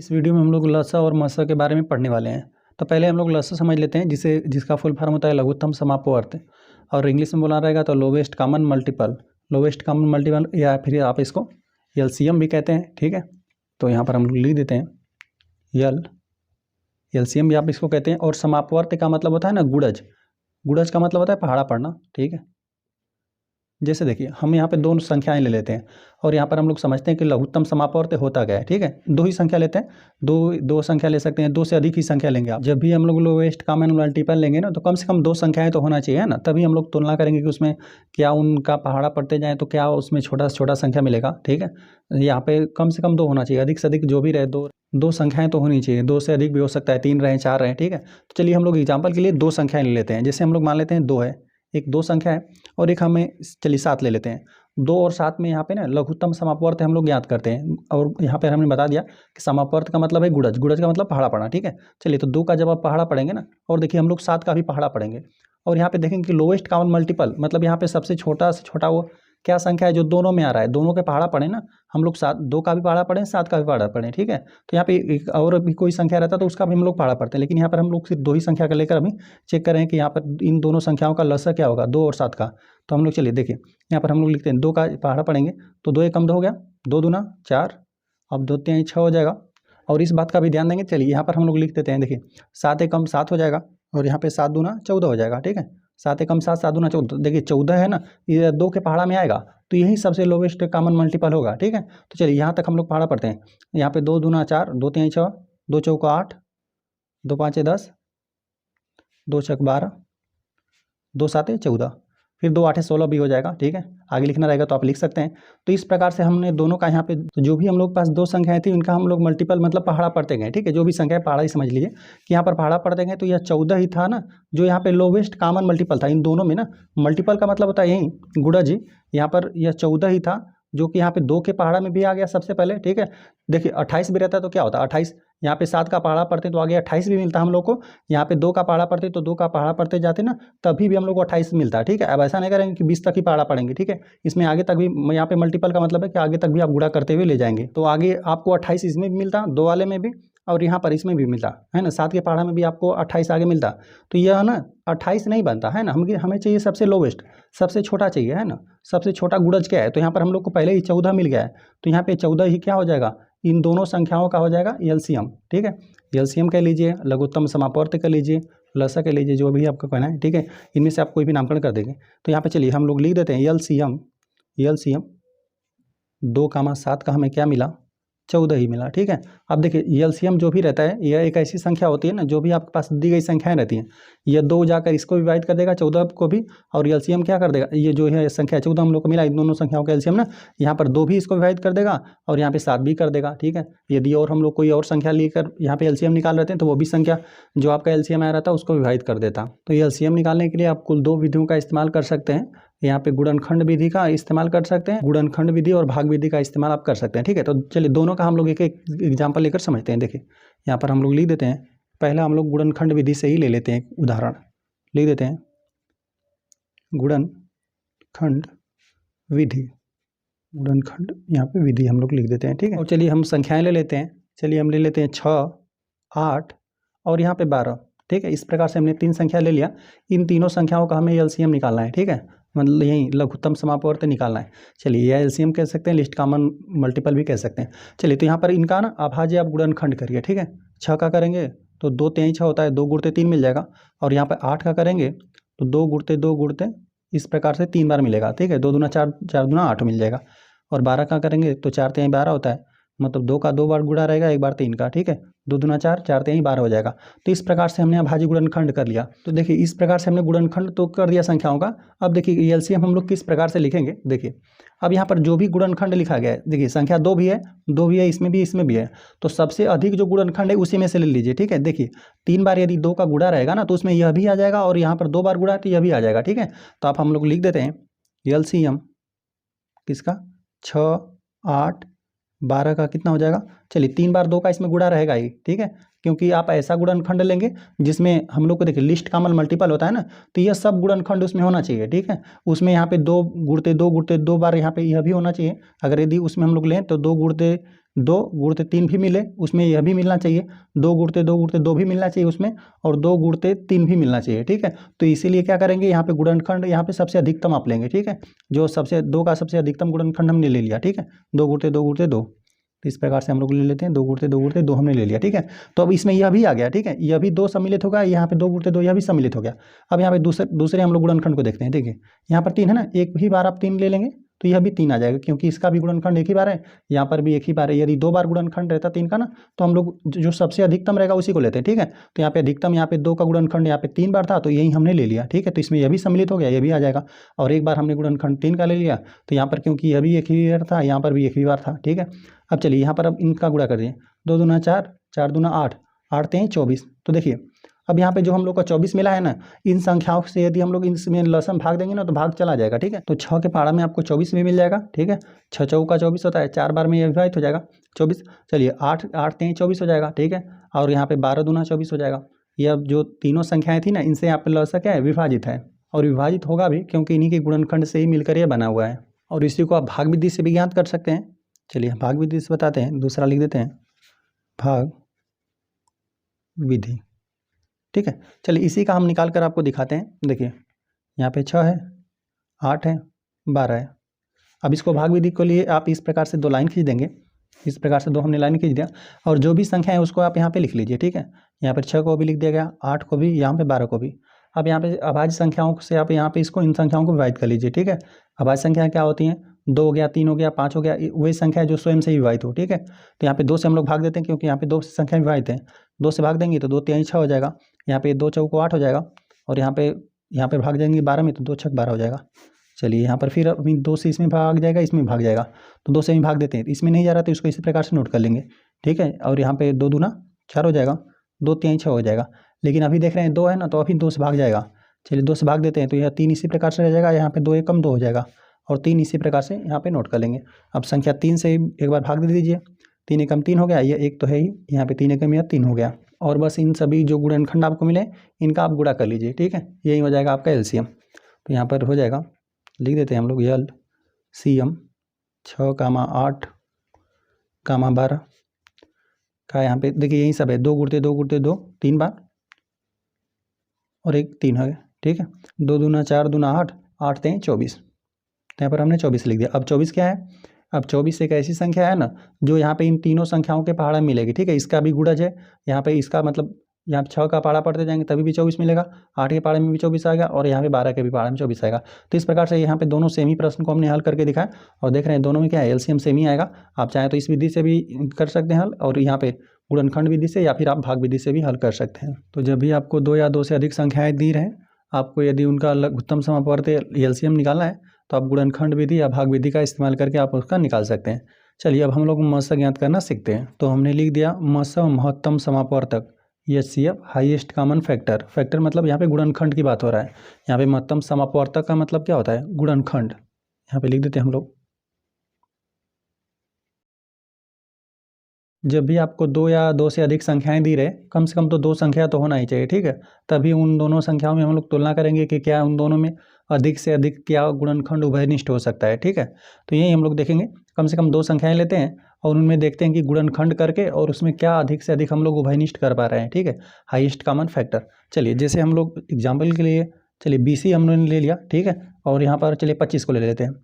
इस वीडियो में हम लोग लसा और मसा के बारे में पढ़ने वाले हैं। तो पहले हम लोग लसा समझ लेते हैं, जिसका फुल फॉर्म होता है लघुत्तम समापवर्त, और इंग्लिश में बोला रहेगा तो lowest common multiple. Lowest common multiple या फिर आप इसको एलसीएम भी कहते हैं। ठीक है, तो यहाँ पर हम लोग लिख देते हैं एलसीएम भी आप इसको कहते हैं। और समापवर्त का मतलब होता है ना गुणज। गुणज का मतलब होता है पहाड़ा पढ़ना। ठीक है, जैसे देखिए हम यहाँ पे दो संख्याएं ले लेते हैं और यहाँ पर हम लोग समझते हैं कि लघुत्तम समापवर्त होता क्या है। ठीक है, दो ही संख्या लेते हैं, दो संख्या ले सकते हैं, दो से अधिक ही संख्या लेंगे आप। जब भी हम लोग लोवेस्ट कॉमन मल्टीपल लेंगे ना, तो कम से कम दो संख्याएं तो होना चाहिए ना, तभी हम लोग तुलना करेंगे कि उसमें क्या उनका पहाड़ा पढ़ते जाएँ तो क्या उसमें छोटा से छोटा संख्या मिलेगा। ठीक है, यहाँ पे कम से कम दो होना चाहिए, अधिक से अधिक जो भी रहे दो संख्याएं तो होनी चाहिए। दो से अधिक भी हो सकता है, तीन रहे, चार रहे। ठीक है, तो चलिए हम लोग एग्जाम्पल के लिए दो संख्याएं ले लेते हैं। जैसे हम लोग मान लेते हैं दो है, एक दो संख्या है और एक हमें चलिए सात ले लेते हैं। दो और सात में यहाँ पे ना लघुत्तम समापवर्त हम लोग ज्ञात करते हैं, और यहाँ पे हमने बता दिया कि समापवर्त का मतलब है गुणज। गुणज का मतलब पहाड़ा पढ़ना। ठीक है, चलिए तो दो का जब आप पहाड़ा पढ़ेंगे ना, और देखिए हम लोग सात का भी पहाड़ा पढ़ेंगे, और यहाँ पे देखेंगे कि लोवेस्ट कॉमन मल्टीपल मतलब यहाँ पे सबसे छोटा से छोटा वो क्या संख्या है जो दोनों में आ रहा है। दोनों के पहाड़ा पढ़े ना, हम लोग सात, दो का भी पहाड़ा पढ़ें, सात का भी पहाड़ा पढ़ें। ठीक है, तो यहाँ पे एक और भी कोई संख्या रहता है तो उसका भी हम लोग पहाड़ा पढ़ते हैं, लेकिन यहाँ पर हम लोग सिर्फ दो ही संख्या का लेकर अभी चेक करें कि यहाँ पर इन दोनों संख्याओं का लसा क्या होगा, दो और सात का। तो हम लोग चलिए देखिए यहाँ पर हम लोग लिखते हैं दो का पहाड़ा पढ़ेंगे तो दो एकम दो हो गया, दो दूना चार, अब दो तीन छः हो जाएगा। और इस बात का भी ध्यान देंगे, चलिए यहाँ पर हम लोग लिख देते हैं, देखिए सात एकम सात हो जाएगा, और यहाँ पे सात दूना चौदह हो जाएगा। ठीक है, सात एकम सात, सात दूना चौदह, देखिए चौदह है ना, ये दो के पहाड़ा में आएगा तो यही सबसे लोवेस्ट कॉमन मल्टीपल होगा। ठीक है, तो चलिए यहाँ तक हम लोग पहाड़ा पढ़ते हैं। यहाँ पे दो दूना चार, दो तीन छः, दो चौका आठ, दो पाँचे 10, दो छक 12, दो साते 14, फिर दो आठे 16 भी हो जाएगा। ठीक है, आगे लिखना रहेगा तो आप लिख सकते हैं। तो इस प्रकार से हमने दोनों का यहाँ पे जो भी हम लोग पास दो संख्याएं थी उनका हम लोग मल्टीपल मतलब पहाड़ा पढ़ते गए। ठीक है, जो भी संख्या पहाड़ा ही समझ लीजिए कि यहाँ पर पहाड़ा पढ़ते गए, तो यह 14 ही था ना जो यहाँ पे लोवेस्ट कॉमन मल्टीपल था इन दोनों में ना। मल्टीपल का मतलब होता है यही गुणज ही, यहाँ पर यह 14 ही था जो कि यहाँ पे दो के पहाड़ा में भी आ गया सबसे पहले। ठीक है, देखिए 28 भी रहता है तो क्या होता है 28, यहाँ पे सात का पहाड़ा पढ़ते तो आगे 28 भी मिलता हम लोग को। यहाँ पे दो का पहाड़ा पढ़ते तो दो का पहाड़ा पढ़ते जाते ना, तभी भी हम लोग को 28 मिलता है। ठीक है, अब ऐसा नहीं करेंगे कि 20 तक ही पहाड़ा पढ़ेंगे। ठीक है, इसमें आगे तक भी, यहाँ पे मल्टीपल का मतलब है कि आगे तक भी आप गुणा करते हुए ले जाएंगे, तो आगे आपको 28 इसमें भी मिलता, दो वाले में भी, और यहाँ पर इसमें भी मिलता है ना, सात के पहाड़ा में भी आपको 28 आगे मिलता। तो यह ना 28 नहीं बनता है ना, हमें चाहिए सबसे लोवेस्ट, सबसे छोटा चाहिए है ना। सबसे छोटा गुणज क्या है, तो यहाँ पर हम लोग को पहले ही 14 मिल गया है, तो यहाँ पे 14 ही क्या हो जाएगा, इन दोनों संख्याओं का हो जाएगा एलसीएम। ठीक है, एलसीएम कह लीजिए, लघुत्तम समापवर्त कह लीजिए, लसा कह लीजिए, जो भी आपको कहना है। ठीक है, इनमें से आप कोई भी नामकरण कर देंगे। तो यहाँ पे चलिए हम लोग लिख देते हैं एलसीएम 2, 7 का हमें क्या मिला, 14 ही मिला। ठीक है, अब देखिए एलसीएम जो भी रहता है यह एक ऐसी संख्या होती है ना, जो भी आपके पास दी गई संख्याएं रहती हैं, यह दो जाकर इसको डिवाइड कर देगा 14 को भी, और एलसीएम क्या कर देगा, ये जो है संख्या 14 हम लोग को मिला, इन दोनों संख्याओं का एलसीएम ना, यहाँ पर दो भी इसको डिवाइड कर देगा और यहाँ पे 7 भी कर देगा। ठीक है, यदि और हम लोग कोई और संख्या लेकर यहाँ पे एलसीएम निकाल रहे थे तो वो भी संख्या जो आपका एलसीएम आ रहा था उसको डिवाइड कर देता। तो एलसीएम निकालने के लिए आप कुल दो विधियों का इस्तेमाल कर सकते हैं। यहाँ पे गुणनखंड विधि का इस्तेमाल कर सकते हैं, गुणनखंड विधि और भाग विधि का इस्तेमाल आप कर सकते हैं। ठीक है, तो चलिए दोनों का हम लोग एक एक एग्जाम्पल लेकर समझते हैं। देखिए यहाँ पर हम लोग लिख देते हैं, पहला हम लोग गुणनखंड विधि से ही ले लेते हैं, उदाहरण लिख देते हैं गुणनखंड विधि, गुणनखंड यहाँ पे विधि हम लोग लिख देते हैं। ठीक है, और चलिए हम संख्याएं ले लेते हैं, चलिए हम ले लेते हैं 6, 8 और यहाँ पे 12। ठीक है, इस प्रकार से हमने तीन संख्या ले लिया, इन तीनों संख्याओं का हमें एलसीएम निकालना है। ठीक है, मतलब यही लघुत्तम समापवर्त निकालना है। चलिए यह एलसीएम कह सकते हैं, लिस्ट कॉमन मल्टीपल भी कह सकते हैं। चलिए तो यहाँ पर इनका ना अभाज्य आप गुणनखंड करिए। ठीक है, 6 का करेंगे तो 2 3 6 होता है, 2 गुणते 3 मिल जाएगा, और यहाँ पर 8 का करेंगे तो 2 गुणते इस प्रकार से 3 बार मिलेगा। ठीक है, 2 दूना 4, 4 दूना 8 मिल जाएगा, और 12 का करेंगे तो 4 3 12 होता है, मतलब 2 का 2 बार गुणा रहेगा, एक बार 3 का। ठीक है, 2 दूना 4, 4 3 12 हो जाएगा। तो इस प्रकार से हमने अभाज्य गुणनखंड कर लिया। तो देखिए इस प्रकार से हमने गुणनखंड तो कर दिया संख्याओं का। अब देखिए एलसीएम हम लोग किस प्रकार से लिखेंगे, देखिए अब यहाँ पर जो भी गुणनखंड लिखा गया है, देखिए संख्या दो भी है, इसमें भी है, तो सबसे अधिक जो गुणनखंड है उसी में से ले लीजिए। ठीक है, देखिए 3 बार यदि 2 का गुणा रहेगा ना तो उसमें यह भी आ जाएगा, और यहाँ पर 2 बार गुणा तो यह भी आ जाएगा। ठीक है, तो आप हम लोग लिख देते हैं एलसीएम किसका, 6, 8, 12 का कितना हो जाएगा, चलिए 3 बार 2 का इसमें गुणा रहेगा ही। ठीक है, क्योंकि आप ऐसा गुणनखंड लेंगे जिसमें हम लोग को देखिए लिस्ट कॉमन मल्टीपल होता है ना, तो यह सब गुणनखंड उसमें होना चाहिए। ठीक है, उसमें यहाँ पे 2 गुणते 2 बार यहाँ पे यह भी होना चाहिए। अगर यदि उसमें हम लोग लें तो 2 गुणते 2 गुणते 3 भी मिले उसमें यह भी मिलना चाहिए, 2 गुणते 2 भी मिलना चाहिए उसमें, और 2 गुणते 3 भी मिलना चाहिए। ठीक है, तो इसीलिए क्या करेंगे, यहाँ पे गुणनखंड यहाँ पे सबसे अधिकतम आप लेंगे। ठीक है, जो सबसे 2 का सबसे अधिकतम गुणनखंड हमने ले लिया। ठीक है, 2 गुणते 2, तो इस प्रकार से हम लोग ले लेते हैं, 2 गुणते 2 हमने ले लिया। ठीक है, तो अब इसमें यह भी आ गया। ठीक है, यह भी 2 सम्मिलित होगा, यहाँ पे 2 गुणते 2 यह भी सम्मिलित हो गया। अब यहाँ पे दूसरे हम लोग गुणनखंड को देखते हैं। देखिए यहाँ पर 3 है ना, एक ही बार आप 3 ले लेंगे तो यह भी 3 आ जाएगा, क्योंकि इसका भी गुणनखंड एक ही बार है, यहाँ पर भी एक ही बार है। यदि 2 बार गुणनखंड रहता 3 का ना, तो हम लोग जो सबसे अधिकतम रहेगा उसी को लेते हैं। ठीक है, तो यहाँ पे अधिकतम, यहाँ पे 2 का गुणनखंड यहाँ पे 3 बार था, तो यही हमने ले लिया। ठीक है, तो इसमें यह भी सम्मिलित हो गया, यह भी आ जाएगा। और एक बार हमने गुणनखंड 3 का ले लिया, तो यहाँ पर क्योंकि यह भी एक ही बार था, यहाँ पर भी एक ही बार था। ठीक है, अब चलिए यहाँ पर अब इनका गुणा कर दिए, 2 दूना 4, 4 दूना 8, 8 तें 24। तो देखिए अब यहाँ पे जो हम लोग का 24 मिला है ना, इन संख्याओं से यदि हम लोग इनमें लसम भाग देंगे ना, तो भाग चला जाएगा। ठीक है, तो 6 के पहाड़ा में आपको 24 भी मिल जाएगा। ठीक है, 6 चौका 24 होता है, 4 बार में यह विभाजित हो जाएगा 24। चलिए 8 तें 24 हो जाएगा। ठीक है, और यहाँ पे 12 दूना 24 हो जाएगा। ये अब जो तीनों संख्याएं थी ना, इनसे यहाँ पे लसा क्या है, विभाजित है, और विभाजित होगा भी क्योंकि इन्हीं के गुणनखंड से ही मिलकर यह बना हुआ है। और इसी को आप भाग विधि से भी ज्ञात कर सकते हैं। चलिए भाग विधि से बताते हैं, दूसरा लिख देते हैं, भाग विधि। ठीक है, चलिए इसी का हम निकाल कर आपको दिखाते हैं। देखिए यहाँ पे 6 है, 8 है, 12 है। अब इसको भाग विधि के लिए आप इस प्रकार से 2 लाइन खींच देंगे, इस प्रकार से 2 हमने लाइन खींच दिया, और जो भी संख्या है उसको आप यहाँ पे लिख लीजिए। ठीक है, यहाँ पर 6 को भी लिख दिया गया, 8 को भी, यहाँ पे 12 को भी। अब यहाँ पे अभाज्य संख्याओं से आप यहाँ पे इसको इन संख्याओं को विभाजित कर लीजिए। ठीक है, अभाज्य संख्याएं क्या होती हैं, 2 हो गया, 3 हो गया, 5 हो गया, वही संख्या है जो स्वयं से ही विभाजित हो। ठीक है, तो यहाँ पे 2 से हम लोग भाग देते हैं, क्योंकि यहाँ पे 2 संख्या विभाजित है, 2 से भाग देंगे तो 2 तिहाई 6 हो जाएगा, यहाँ पे 2 चौको 8 हो जाएगा, और यहाँ पे भाग देंगे 12 में तो 2 छक 12 हो जाएगा। चलिए यहाँ पर फिर अभी 2 से इसमें भाग जाएगा, इसमें भाग जाएगा, तो 2 से ही भाग देते हैं, इसमें नहीं जा रहा तो इसको इसी प्रकार से नोट कर लेंगे। ठीक है, और यहाँ पे 2 दूना 4 हो जाएगा, 2 तिहाई 6 हो जाएगा, लेकिन अभी देख रहे हैं 2 है ना, तो अभी 2 से भाग जाएगा। चलिए 2 से भाग देते हैं, तो यह 3 इसी प्रकार से रह जाएगा, यहाँ पे 2 एकम 2 हो जाएगा, और 3 इसी प्रकार से यहाँ पे नोट कर लेंगे। अब संख्या 3 से एक बार भाग दे दीजिए, 3 एकम 3 हो गया, ये एक तो है ही, यहाँ पे 3 एकम यह 3 हो गया, और बस इन सभी जो गुणनखंड आपको मिले इनका आप गुणा कर लीजिए। ठीक है, यही हो जाएगा आपका एलसीएम। तो यहाँ पर हो जाएगा, लिख देते हैं हम लोग LCM 6, 8, 12 का, यहाँ पे देखिए यही सब है, 2 गुणते 2 3 बार, और एक 3 है। ठीक है, 2 दूना 4 दूना 8, 8 तें 24, तो यहाँ पर हमने 24 लिख दिया। अब 24 क्या है, अब 24 एक ऐसी संख्या है ना, जो यहाँ पे इन तीनों संख्याओं के पहाड़ा में मिलेगी। ठीक है, इसका भी गुणज है, यहाँ पे इसका मतलब यहाँ 6 का पहाड़ा पढ़ते जाएंगे तभी भी 24 मिलेगा, 8 के पहाड़े में भी 24 आएगा, और यहाँ पे 12 के भी पहाड़े में 24 आएगा। तो इस प्रकार से यहाँ पे दोनों सेम ही प्रश्न को हमने हल करके दिखाया, और देख रहे हैं दोनों में क्या है, एलसीएम सेम ही आएगा। आप चाहें तो इस विधि से भी कर सकते हैं हल, और यहाँ पे गुणनखंड विधि से, या फिर आप भाग विधि से भी हल कर सकते हैं। तो जब भी आपको 2 या 2 से अधिक संख्याएँ दी रहें, आपको यदि उनका लघुत्तम समापवर्ती एलसीएम निकालना है, तो आप गुणनखंड विधि या भाग विधि का इस्तेमाल करके आप उसका निकाल सकते हैं। चलिए अब हम लोग मस ज्ञात करना सीखते हैं। तो हमने लिख दिया मस महत्तम समापवर्तक, HCF highest common factor. Factor मतलब यहाँ पे गुणनखंड की बात हो रहा है, यहाँ पे महत्तम समापवर्तक का मतलब क्या होता है, गुणनखंड। यहाँ पे लिख देते हैं हम लोग, जब भी आपको 2 या 2 से अधिक संख्याएं दी रहे, कम से कम तो 2 संख्या तो होना ही चाहिए। ठीक है, तभी उन दोनों संख्याओं में हम लोग तुलना करेंगे कि क्या उन दोनों में अधिक से अधिक क्या गुणनखंड उभयनिष्ठ हो सकता है। ठीक है, तो यही हम लोग देखेंगे, कम से कम 2 संख्याएं लेते हैं और उनमें देखते हैं कि गुणनखंड करके और उसमें क्या अधिक से अधिक हम लोग उभयनिष्ठ कर पा रहे हैं। ठीक है, हाईएस्ट कॉमन फैक्टर। चलिए जैसे हम लोग एग्जाम्पल के लिए, चलिए 20 ही हमने ले लिया। ठीक है, और यहाँ पर चलिए 25 को ले लेते हैं,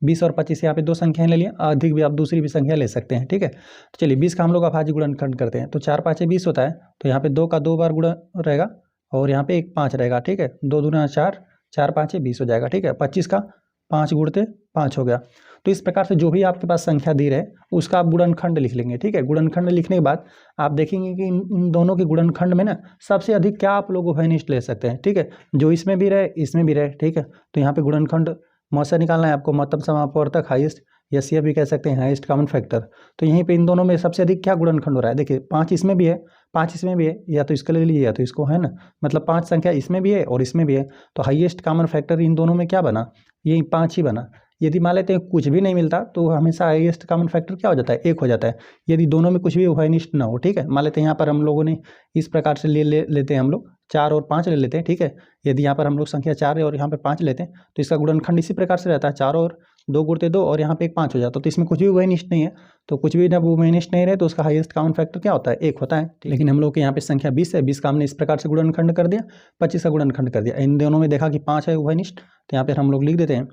20 और 25 यहाँ पे 2 संख्याएं ले लिया, अधिक भी आप दूसरी भी संख्या ले सकते हैं। ठीक है, तो चलिए 20 का हम लोग अभाज्य गुणनखंड करते हैं, तो 4 5 20 होता है, तो यहाँ पे 2 का 2 बार गुणा रहेगा, और यहाँ पे एक 5 रहेगा। ठीक है, 2 दूना 4, 4 5 20 हो जाएगा। ठीक है, 25 का 5 गुणते 5 हो गया। तो इस प्रकार से जो भी आपके पास संख्या दी रहे उसका आप गुणनखंड लिख लेंगे। ठीक है, गुणनखंड लिखने के बाद आप देखेंगे कि इन दोनों के गुणनखंड में ना सबसे अधिक क्या आप लोग उभयनिष्ठ ले सकते हैं। ठीक है, जो इसमें भी रहे इसमें भी रहे। ठीक है, तो यहाँ पे गुणनखंड मौसा निकालना है आपको, महत्तम समापवर्तक हाईएस्ट, HCF भी कह सकते हैं हाईएस्ट कॉमन फैक्टर। तो यहीं पे इन दोनों में सबसे अधिक क्या गुणनखंड हो रहा है, देखिए 5 इसमें भी है, 5 इसमें भी है, या तो इसके ले लीजिए या तो इसको, है ना, मतलब 5 संख्या इसमें भी है और इसमें भी है, तो हाईएस्ट कॉमन फैक्टर इन दोनों में क्या बना, यही 5 ही बना। यदि मान लेते हैं कुछ भी नहीं मिलता तो हमेशा हाईएस्ट कॉमन फैक्टर क्या हो जाता है, 1 हो जाता है, यदि दोनों में कुछ भी उभयनिष्ठ ना हो। ठीक है, मान लेते हैं यहाँ पर हम लोगों ने इस प्रकार से लेते हैं हम लोग 4 और 5 ले लेते हैं। ठीक है, यदि यहाँ पर हम लोग संख्या 4 है और यहाँ पर 5 लेते हैं तो इसका गुणनखंड इसी प्रकार से रहता है, 4 और 2 गुणते 2 और यहाँ पे एक 5 हो जाता, तो इसमें कुछ भी उभयनिष्ठ नहीं है, तो कुछ भी जब उभयनिष्ठ नहीं रहे तो उसका हाईएस्ट कॉमन फैक्टर क्या होता है? 1 होता है। लेकिन हम लोग के यहाँ पे संख्या 20 है, 20 का हमने इस प्रकार से गुणनखंड कर दिया, 25 का गुणनखंड कर दिया, इन दोनों में देखा कि 5 है उभयनिष्ठ, तो यहाँ पर हम लोग लिख देते हैं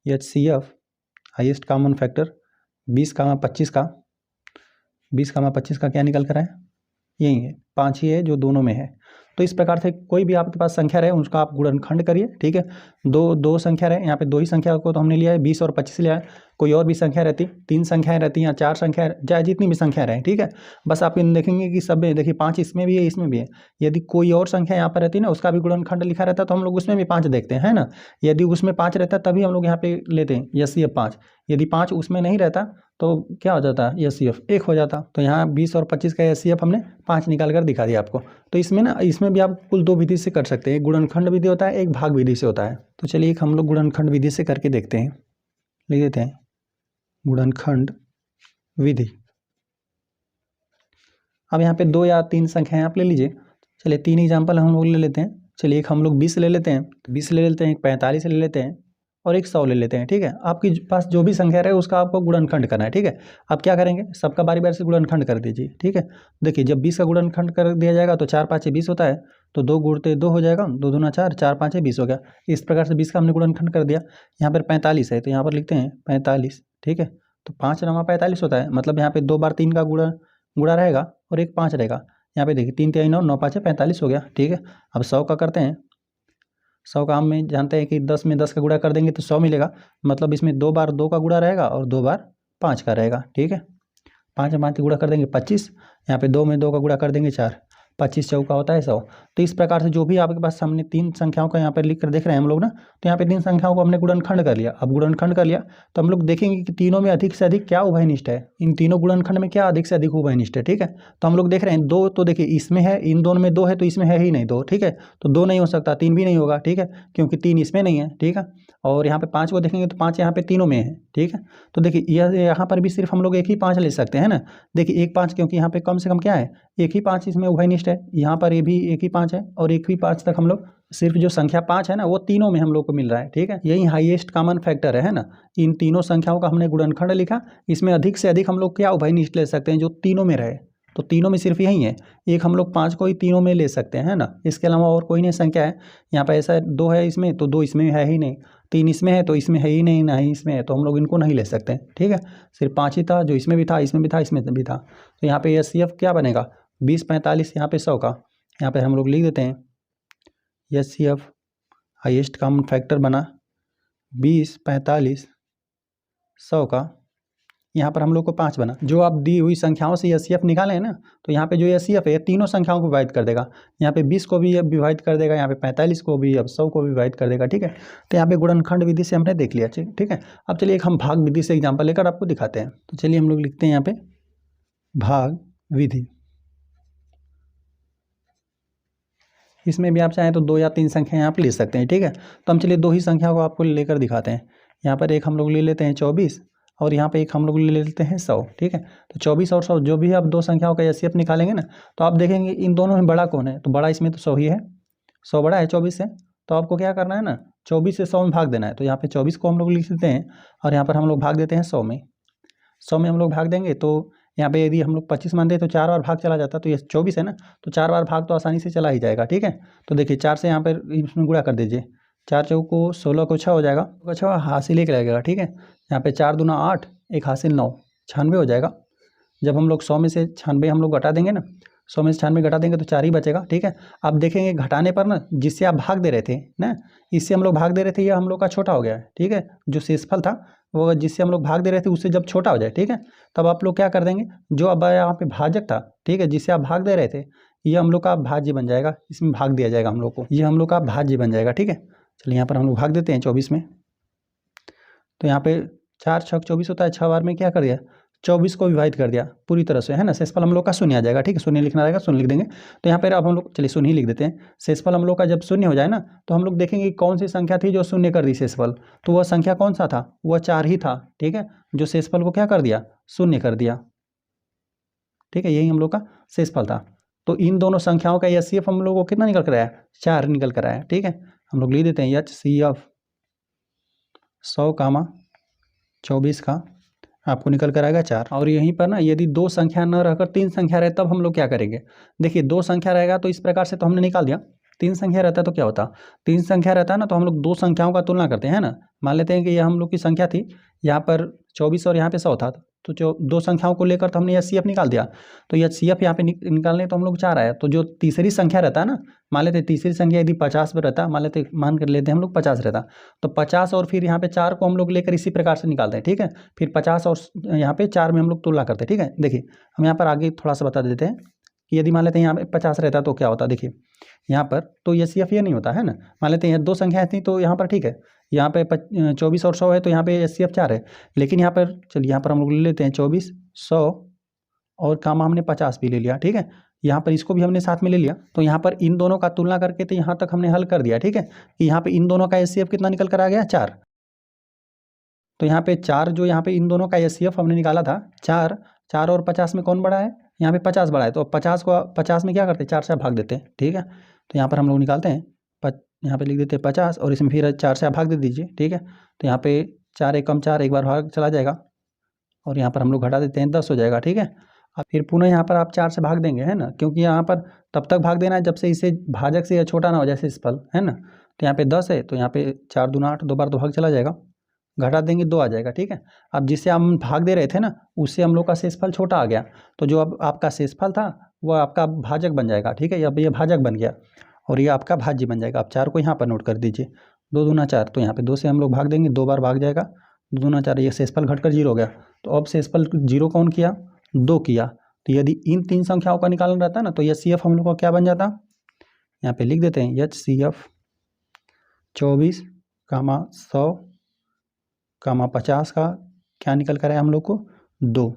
HCF हाईएस्ट कॉमन फैक्टर 20 का 25 का, 20 का 25 का क्या निकल कर है? यही है, 5 ही है जो दोनों में है। तो इस प्रकार से कोई भी आपके पास संख्या रहे उसका आप गुणनखंड करिए, ठीक है। दो संख्या रहे, यहाँ पे 2 ही संख्या को तो हमने लिया है, 20 और 25 लिया है। कोई और भी संख्या रहती, 3 संख्याएं रहती या 4 संख्या, चाहे जितनी भी संख्या रहे, ठीक है। बस आप इन देखेंगे कि सब में देखिए 5 इसमें भी है, इसमें भी है। यदि कोई और संख्या यहाँ पर रहती ना, उसका भी गुणनखंड लिखा रहता तो हम लोग उसमें भी 5 देखते हैं, है ना। यदि उसमें 5 रहता तभी हम लोग यहाँ पे लेते हैं HCF 5। यदि 5 उसमें नहीं रहता तो क्या हो जाता है? HCF 1 हो जाता। तो यहाँ 20 और 25 का HCF हमने 5 निकाल कर दिखा दिया आपको। तो इसमें ना, इसमें भी आप कुल 2 विधि से कर सकते हैं, एक गुणनखंड विधि होता है, एक भाग विधि से होता है। तो चलिए एक हम लोग गुणनखंड विधि से करके देखते हैं, लिख देते हैं गुणनखंड विधि। अब यहाँ पे 2 या 3 संख्याएं आप ले लीजिए। चलिए 3 एग्जाम्पल हम लोग ले लेते हैं। चलिए एक हम लोग 20 ले लेते हैं, 20 ले लेते हैं, एक 45 ले लेते हैं और एक 100 ले लेते हैं, ठीक है। आपके पास जो भी संख्या रहे उसका आपको गुणनखंड करना है, ठीक है। आप क्या करेंगे, सबका बारी बारी से गुणनखंड कर दीजिए, ठीक है। देखिए जब 20 का गुणनखंड कर दिया जाएगा तो 4 5 20 होता है, तो 2 गुणते 2 हो जाएगा, 2 दूना 4, 4 5 20 हो गया। इस प्रकार से 20 का हमने गुणनखंड कर दिया। यहाँ पर 45 है तो यहाँ पर लिखते हैं 45, ठीक है। तो 5 × 45 होता है, मतलब यहाँ पे 2 बार 3 का गुणा रहेगा और एक 5 रहेगा। यहाँ पे देखिए 3 3 9, 9 5 45 हो गया, ठीक है। अब 100 का करते हैं। 100 का हम में जानते हैं कि 10 में 10 का गुणा कर देंगे तो 100 मिलेगा, मतलब इसमें 2 बार 2 का गुणा रहेगा और 2 बार 5 का रहेगा, ठीक है। 5 में 5 का गुणा कर देंगे 25, यहाँ पे 2 में 2 का गुणा कर देंगे 4, 25 चौका होता है 100। तो इस प्रकार से जो भी आपके पास सामने 3 संख्याओं का यहाँ पर लिख कर देख रहे हैं हम लोग ना, तो यहाँ पे 3 संख्याओं को हमने गुणनखंड कर लिया। अब गुणनखंड कर लिया तो हम लोग देखेंगे कि तीनों में अधिक से अधिक क्या उभयनिष्ठ है, इन तीनों गुणनखंड में क्या अधिक से अधिक उभयनिष्ठ है, ठीक है। तो हम लोग देख रहे हैं 2, तो देखिए इसमें है, इन दोनों में 2 है तो इसमें है ही नहीं 2, ठीक है। तो 2 नहीं हो सकता, 3 भी नहीं होगा, ठीक है, क्योंकि 3 इसमें नहीं है, ठीक है। और यहाँ पे 5 को देखेंगे तो 5 यहाँ पे तीनों में है, ठीक है। तो देखिए यहाँ पर भी सिर्फ हम लोग एक ही 5 ले सकते हैं ना। देखिए एक 5, क्योंकि यहाँ पे कम से कम क्या है, एक ही 5 इसमें उभयनिष्ठ है। यहाँ पर ये भी एक ही 5 है और एक ही 5 तक हम लोग सिर्फ जो संख्या 5 है ना वो तीनों में हम लोग को मिल रहा है, ठीक है। यही हाईएस्ट कॉमन फैक्टर है ना। इन तीनों संख्याओं का हमने गुणनखंड लिखा, इसमें अधिक से अधिक हम लोग क्या उभयनिष्ठ ले सकते हैं जो तीनों में रहे। तो तीनों में सिर्फ यही है, एक हम लोग 5 को ही तीनों में ले सकते हैं ना, इसके अलावा और कोई नहीं संख्या है। यहाँ पर ऐसा 2 है इसमें तो 2 इसमें है ही नहीं, 3 इसमें है तो इसमें है ही नहीं, ना ही इसमें है, तो हम लोग इनको नहीं ले सकते, ठीक है। सिर्फ 5 ही था, जो इसमें भी था, इसमें भी था, इसमें भी था। तो यहाँ पे HCF क्या बनेगा, 20 45, यहाँ पे 100 का, यहाँ पे हम लोग लिख देते हैं HCF हाईएस्ट कॉमन फैक्टर बना 20 45 100 का, यहाँ पर हम लोग को 5 बना। जो आप दी हुई संख्याओं से HCF निकाले हैं ना, तो यहाँ पे जो HCF है तीनों संख्याओं को विभाजित कर देगा। यहाँ पे 20 को भी विभाजित कर देगा, यहाँ पे 45 को भी, अब 100 को भी विभाजित कर देगा, ठीक है। तो यहाँ पे गुणनखंड विधि से हमने देख लिया, ठीक है। अब चलिए एक हम भाग विधि से एग्जाम्पल लेकर आपको दिखाते हैं। तो चलिए हम लोग लिखते हैं यहाँ पे भाग विधि। इसमें भी आप चाहें तो 2 या 3 संख्याएं आप ले सकते हैं, ठीक है। तो हम चलिए 2 ही संख्या को आपको लेकर दिखाते हैं। यहाँ पर एक हम लोग ले लेते हैं 24 और यहाँ पे एक हम लोग ले लेते हैं 100, ठीक है। तो 24 और 100 जो भी आप 2 संख्याओं का HCF निकालेंगे ना, तो आप देखेंगे इन दोनों में बड़ा कौन है, तो बड़ा इसमें तो 100 ही है, 100 बड़ा है 24 से। तो आपको क्या करना है ना, 24 से 100 में भाग देना है। तो यहाँ पे 24 को हम लोग लिख देते हैं और यहाँ पर हम लोग भाग देते हैं 100 में। 100 में हम लोग भाग देंगे तो यहाँ पे यदि हम लोग 25 मानते हैं तो 4 बार भाग चला जाता, तो ये 24 है ना, तो 4 बार भाग तो आसानी से चला ही जाएगा, ठीक है। तो देखिए 4 से यहाँ पर इसमें गुणा कर दीजिए, 4 चौक को 16 को 6 हो जाएगा, 6 हासिल 1 लगेगा, ठीक है। यहाँ पे 4 दूना 8, 1 हासिल 9, 96 हो जाएगा। जब हम लोग 100 में से 96 हम लोग घटा देंगे ना, 100 में से 96 घटा देंगे तो 4 ही बचेगा, ठीक है। आप देखेंगे घटाने पर ना, जिससे आप भाग दे रहे थे ना, इससे हम लोग भाग दे रहे थे, ये हम लोग का छोटा हो गया है, ठीक है। जो शेषफल था वो जिससे हम लोग भाग दे रहे थे उससे जब छोटा हो जाए, ठीक है, तब आप लोग क्या कर देंगे, जो अब यहाँ पे भाजक था, ठीक है, जिससे आप भाग दे रहे थे, ये हम लोग का भाज्य बन जाएगा, इसमें भाग दिया जाएगा हम लोग को, ये हम लोग का भाज्य बन जाएगा, ठीक है। चलिए यहाँ पर हम लोग भाग देते हैं 24 में। तो यहाँ पे 4 6 24 होता है, 6 बार में क्या कर दिया, 24 को विभाजित कर दिया पूरी तरह से, है ना। शेषफल हम लोग का शून्य आ जाएगा, ठीक है, शून्य लिखना रहेगा, शून्य लिख देंगे। तो यहाँ पर अब हम लोग चलिए शून्य ही लिख देते हैं। शेषफल हम लोग का जब शून्य हो जाए ना, तो हम लोग देखेंगे कौन सी संख्या थी जो शून्य कर दी शेषफल, तो वह संख्या कौन सा था, वह 4 ही था, ठीक है, जो शेषफल को क्या कर दिया, शून्य कर दिया, ठीक है। यही हम लोग का शेषफल था। तो इन दोनों संख्याओं का HCF हम लोग को कितना निकल कर आया, 4 निकल कर आया, ठीक है। हम लोग लिख देते हैं HCF 100, 24 का आपको निकल कर आएगा 4। और यहीं पर ना यदि 2 संख्या न रहकर 3 संख्या रहे तब हम लोग क्या करेंगे। देखिए 2 संख्या रहेगा तो इस प्रकार से तो हमने निकाल दिया। 3 संख्या रहता है तो क्या होता, 3 संख्या रहता है ना तो हम लोग 2 संख्याओं का तुलना करते हैं ना। मान लेते हैं कि यह हम लोग की संख्या थी, यहाँ पर 24 और यहाँ पे 100 था, तो जो 2 संख्याओं को लेकर तो हमने HCF निकाल दिया। तो HCF यहाँ पे निकालने तो हम लोग 4 आया। तो जो तीसरी संख्या रहता है ना, मान लेते तीसरी संख्या यदि 50 पर रहता, मान कर लेते हैं हम लोग 50 रहता, तो 50 और फिर यहाँ पे 4 को हम लोग लेकर इसी प्रकार से निकालते हैं, ठीक है। फिर 50 और यहाँ पे 4 में हम लोग तुलना करते हैं, ठीक है। देखिए हम यहाँ पर आगे थोड़ा सा बता देते हैं कि यदि मान लेते हैं यहाँ पे 50 रहता तो क्या होता। देखिए यहाँ पर तो HCF ये नहीं होता है ना। मान लेते हैं 2 संख्याएं थी तो यहाँ पर ठीक है, यहाँ पे 24 और 100 है तो यहाँ पे HCF 4 है। लेकिन यहाँ पर चलिए यहाँ पर हम लोग ले लेते हैं 24, 100 और कामा हमने 50 भी ले लिया, ठीक है। यहाँ पर इसको भी हमने साथ में ले लिया। तो यहाँ पर इन दोनों का तुलना करके तो यहाँ तक हमने हल कर दिया, ठीक है। कि यहाँ पे इन दोनों का HCF कितना निकल कर आ गया 4। तो यहाँ पे 4 जो यहाँ पे इन दोनों का HCF हमने निकाला था 4 और 50 में कौन बड़ा है, यहाँ पे 50 बड़ा है। तो 50 को 50 में क्या करते हैं 4 से भाग देते हैं, ठीक है। तो यहाँ पर हम लोग निकालते हैं यहाँ पे लिख देते हैं 50 और इसमें फिर 4 से भाग दे दीजिए, ठीक है। तो यहाँ पे 4 एक कम 4 एक बार भाग चला जाएगा और यहाँ पर हम लोग घटा देते हैं 10 हो जाएगा, ठीक है। अब फिर पुनः यहाँ पर आप 4 से भाग देंगे है ना, क्योंकि यहाँ पर तब तक भाग देना है जब से इसे भाजक से छोटा ना हो, जैसे इस फल है ना। तो यहाँ पे 10 है तो यहाँ पे 4 दूना 8, 2 बार तो भाग चला जाएगा, घटा देंगे 2 आ जाएगा, ठीक है। अब जिससे हम भाग दे रहे थे ना उससे हम लोग का शेषफल छोटा आ गया, तो जो अब आपका शेषफल था वह आपका भाजक बन जाएगा, ठीक है। अब ये भाजक बन गया और ये आपका भाज्य बन जाएगा। आप 4 को यहाँ पर नोट कर दीजिए, 2 दूना 4, तो यहाँ पे 2 से हम लोग भाग देंगे, 2 बार भाग जाएगा, 2 दूना 4, ये शेषफल घटकर 0 हो गया। तो अब शेषफल 0 कौन किया, 2 किया। तो यदि इन 3 संख्याओं का निकालना रहता है ना तो HCF हम लोग का क्या बन जाता, यहाँ पे लिख देते हैं HCF 24, 100, 50 का क्या निकल कर आया हम लोग को 2।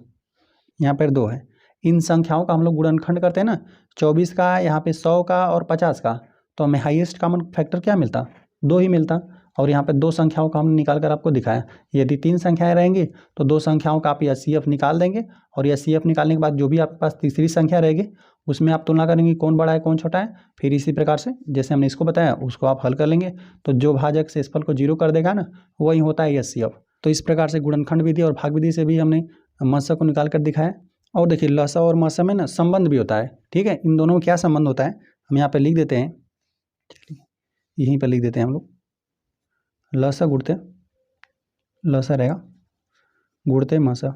यहाँ पर 2 है। इन संख्याओं का हम लोग गुणनखंड करते हैं ना, 24 का, यहाँ पे 100 का और 50 का, तो हमें हाईएस्ट कॉमन फैक्टर क्या मिलता, 2 ही मिलता। और यहाँ पे 2 संख्याओं का हमने निकाल कर आपको दिखाया। यदि 3 संख्याएं रहेंगी तो 2 संख्याओं का आप HCF निकाल देंगे और HCF निकालने के बाद जो भी आपके पास तीसरी संख्या रहेगी उसमें आप तुलना करेंगे कौन बड़ा है कौन छोटा है। फिर इसी प्रकार से जैसे हमने इसको बताया उसको आप हल कर लेंगे, तो जो भाजक शेषफल को 0 कर देगा ना वही होता है HCF। तो इस प्रकार से गुणनखंड विधि और भाग विधि से भी हमने मत्स्य को निकाल कर दिखाया। और देखिए लसा और मत्स्य में ना संबंध भी होता है, ठीक है। इन दोनों में क्या संबंध होता है हम यहाँ पे लिख देते हैं, यहीं पर लिख देते हैं हम लोग, लसा गुड़ते लसा रहेगा, गुड़ते मसा।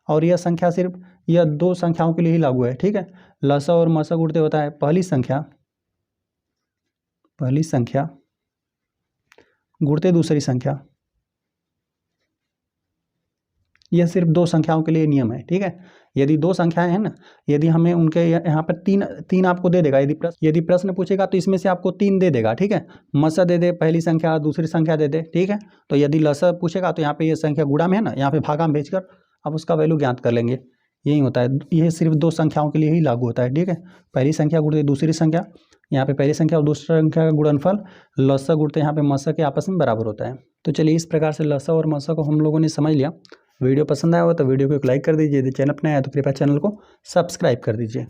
और यह संख्या सिर्फ यह 2 संख्याओं के लिए ही लागू है, ठीक है। लसा और मसा गुड़ते होता है पहली संख्या गुड़ते दूसरी संख्या। यह सिर्फ 2 संख्याओं के लिए नियम है, ठीक है। यदि 2 संख्याएं हैं ना, यदि हमें उनके यहाँ पर तीन आपको दे देगा, यदि प्रश्न पूछेगा तो इसमें से आपको 3 दे देगा, ठीक है। मसा दे दे पहली संख्या, दूसरी संख्या दे दे, ठीक है। तो यदि लसा पूछेगा तो यहाँ पे ये संख्या गुणा में है ना, यहाँ पे भागा में भेजकर आप उसका वैल्यू ज्ञात कर लेंगे। यही होता है, यह सिर्फ 2 संख्याओं के लिए ही लागू होता है, ठीक है। पहली संख्या गुणते दूसरी संख्या, यहाँ पे पहली संख्या और दूसरी संख्या का गुणनफल लसा गुणते यहाँ पे मसा के आपस में बराबर होता है। तो चलिए इस प्रकार से लसा और मसा को हम लोगों ने समझ लिया। वीडियो पसंद आया हो तो वीडियो को एक लाइक कर दीजिए, यदि चैनल पर नया है तो कृपया चैनल को सब्सक्राइब कर दीजिए।